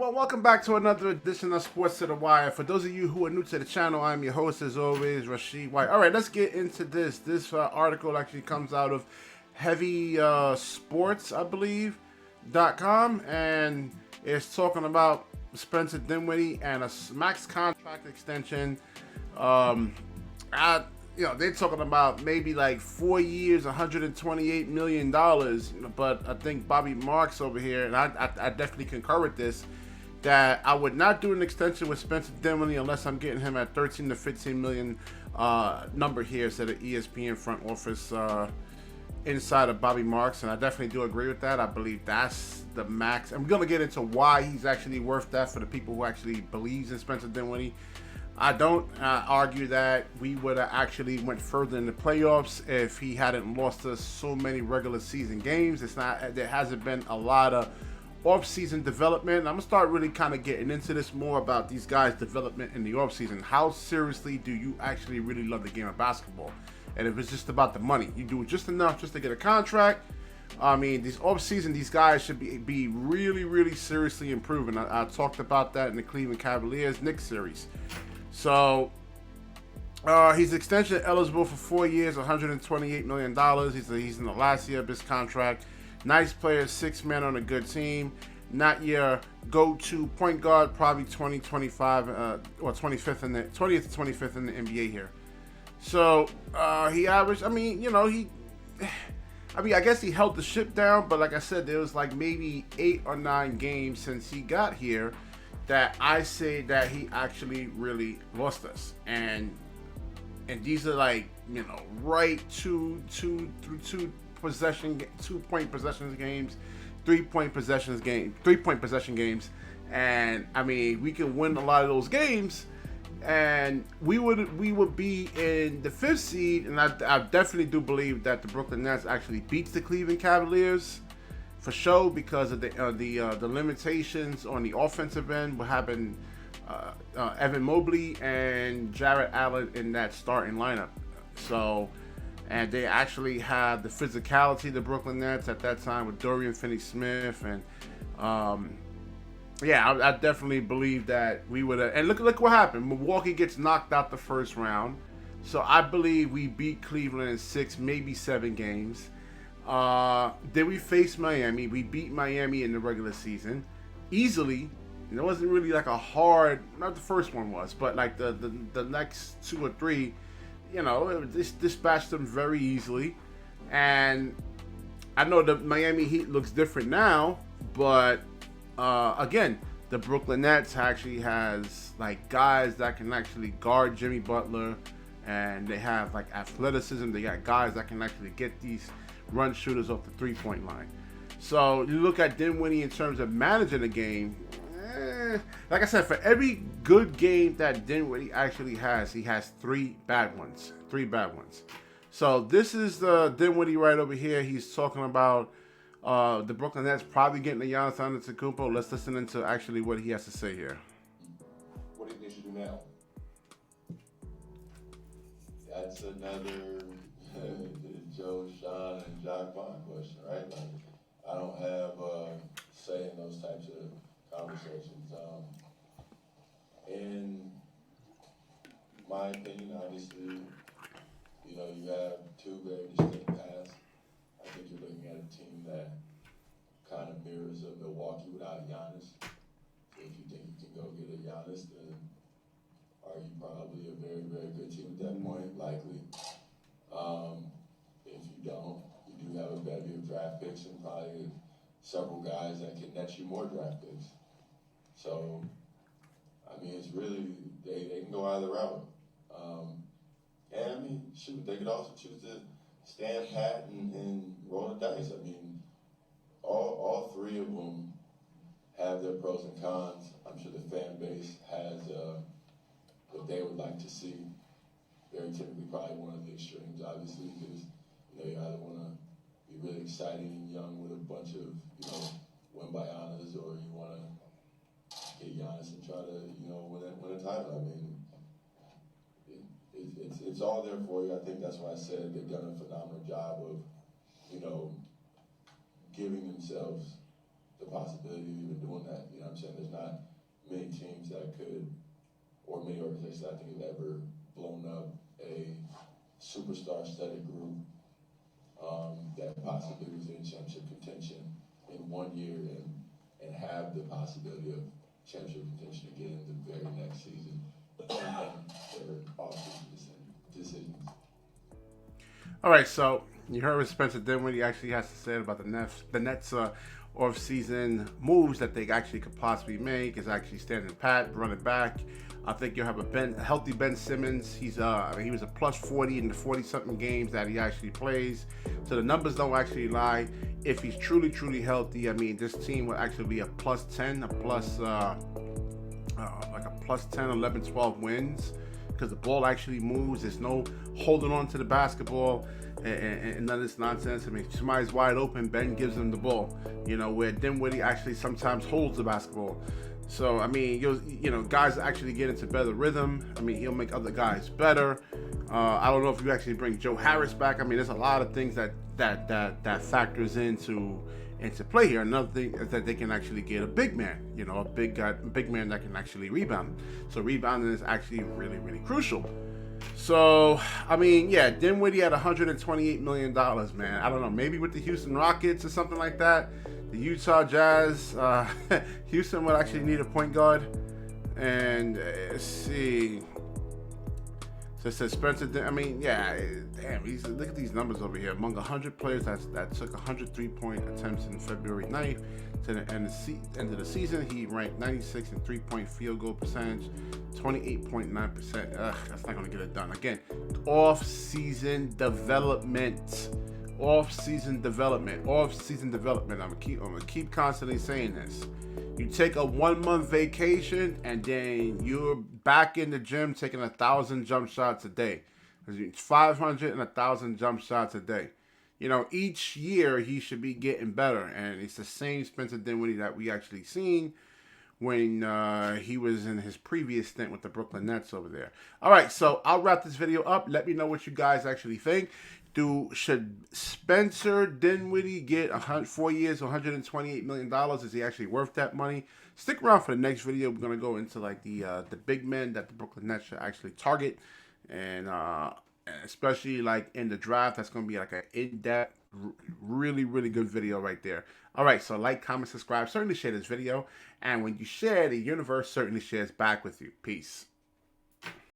Well, welcome back to another edition of Sports to the Wire. For those of you who are new to the channel, I'm your host, as always, Rashid White. All right, let's get into this. This article actually comes out of Heavy Sports, I believe, .com, and it's talking about Spencer Dinwiddie and a max contract extension. I, they're talking about maybe like 4 years, $128 million. But I think Bobby Marks over here, and I definitely concur with this, that I would not do an extension with Spencer Dinwiddie unless I'm getting him at 13 to 15 million number here, instead of ESPN front office inside of Bobby Marks, and I definitely do agree with that. I believe that's the max. I'm gonna get into why he's actually worth that for the people who actually believes in Spencer Dinwiddie. I don't argue that we would have actually went further in the playoffs if he hadn't lost us so many regular season games. There hasn't been a lot of off-season development. I'm gonna start really kind of getting into this more about these guys' development in the off-season. How seriously do you actually really love the game of basketball? And if it's just about the money, you do just enough just to get a contract. I mean, these off-season, these guys should be really, really seriously improving. I talked about that in the Cleveland Cavaliers Knicks series. So he's extension eligible for 4 years, $128 million. He's in the last year of his contract. Nice player, 6 man on a good team. Not your go-to point guard, probably 25 or 25th in the 20th to 25th in the NBA here. So he averaged. I guess he held the ship down, but like I said, there was like maybe 8 or 9 games since he got here that I say that he actually really lost us, and these are like, right 2-point possessions games, 3-point possession games, and I mean, we can win a lot of those games, and we would be in the 5th seed, and I definitely do believe that the Brooklyn Nets actually beats the Cleveland Cavaliers for sure, because of the limitations on the offensive end. What happened, Evan Mobley and Jarrett Allen in that starting lineup. So, and they actually had the physicality, the Brooklyn Nets at that time, with Dorian Finney-Smith, and I definitely believe that we would have. And look what happened. Milwaukee gets knocked out the first round, so I believe we beat Cleveland in 6, maybe 7 games. Then we faced Miami. We beat Miami in the regular season easily. And it wasn't really like a hard, not the first one was, but like the next 2 or 3, it dispatched them very easily. And I know the Miami Heat looks different now, but again, the Brooklyn Nets actually has like guys that can actually guard Jimmy Butler, and they have like athleticism. They got guys that can actually get these run shooters off the 3-point line. So you look at Dinwiddie in terms of managing the game. Like I said, for every good game that Dinwiddie actually has, he has 3 bad ones. 3 bad ones. So this is the Dinwiddie right over here. He's talking about the Brooklyn Nets probably getting the Giannis Antetokounmpo. Let's listen into actually what he has to say here. What do you think they should do now? That's another Joe, Sean, and Jacques Vaughn question, right? Like, I don't have say in those types of conversations. In my opinion, obviously, you have 2 very distinct paths. I think you're looking at a team that kind of mirrors a Milwaukee without Giannis. So if you think you can go get a Giannis, then are you probably a very, very good team at that point? Likely. If you don't, you do have a bevy of draft picks and probably several guys that can net you more draft picks. So, I mean, it's really, they can go either route. And I mean, shoot, they could also choose to stand pat and roll the dice. I mean, all 3 of them have their pros and cons. I'm sure the fan base has what they would like to see. Very typically probably one of the extremes, obviously, because you either want to be really exciting and young with a bunch of win by honors, or you want to get Giannis and try to win a title. I mean, it's all there for you. I think that's why I said they've done a phenomenal job of giving themselves the possibility of even doing that. You know what I'm saying? There's not many teams that could, or many organizations I think have ever blown up a superstar-studded group that possibly was in championship contention in 1 year and have the possibility of championship contention again the very next season. Their off-season decisions. All right, so you heard what Spencer Dinwiddie actually has to say about the Nets off-season moves that they actually could possibly make. Is actually standing pat, running back. I think you'll have a healthy Ben Simmons. He was a plus 40 in the 40-something games that he actually plays. So the numbers don't actually lie. If he's truly healthy, I mean, this team will actually be a plus 10, like a plus 10, 11, 12 wins, because the ball actually moves. There's no holding on to the basketball and none of this nonsense. I mean, if somebody's wide open, Ben gives them the ball. You know, where Dinwiddie actually sometimes holds the basketball. So, I mean, you know, guys actually get into better rhythm. I mean, he'll make other guys better. I don't know if you actually bring Joe Harris back. I mean, there's a lot of things that factors into play here. Another thing is that they can actually get a big man, you know, a big man that can actually rebound. So rebounding is actually really crucial. So, I mean, yeah, Dinwiddie at $128 million, man. I don't know, maybe with the Houston Rockets or something like that. The Utah Jazz, Houston would actually need a point guard. And let's see. So it says Spencer, I mean, yeah, damn, look at these numbers over here. Among 100 players that took 100 three-point attempts in February 9th to the end of the season, he ranked 96 in three-point field goal percentage, 28.9%. That's not going to get it done. Again, off-season development. Off-season development. I'm gonna keep constantly saying this. You take a 1 month vacation and then you're back in the gym taking 1,000 jump shots a day. 500 and 1,000 jump shots a day. You know, each year he should be getting better, and it's the same Spencer Dinwiddie that we actually seen when he was in his previous stint with the Brooklyn Nets over there. All right, so I'll wrap this video up. Let me know what you guys actually think. Should Spencer Dinwiddie get 4 years, $128 million? Is he actually worth that money? Stick around for the next video. We're gonna go into like the big men that the Brooklyn Nets should actually target, and especially like in the draft. That's gonna be like an in-depth, really good video right there. All right, so like, comment, subscribe, certainly share this video, and when you share, the universe certainly shares back with you. Peace.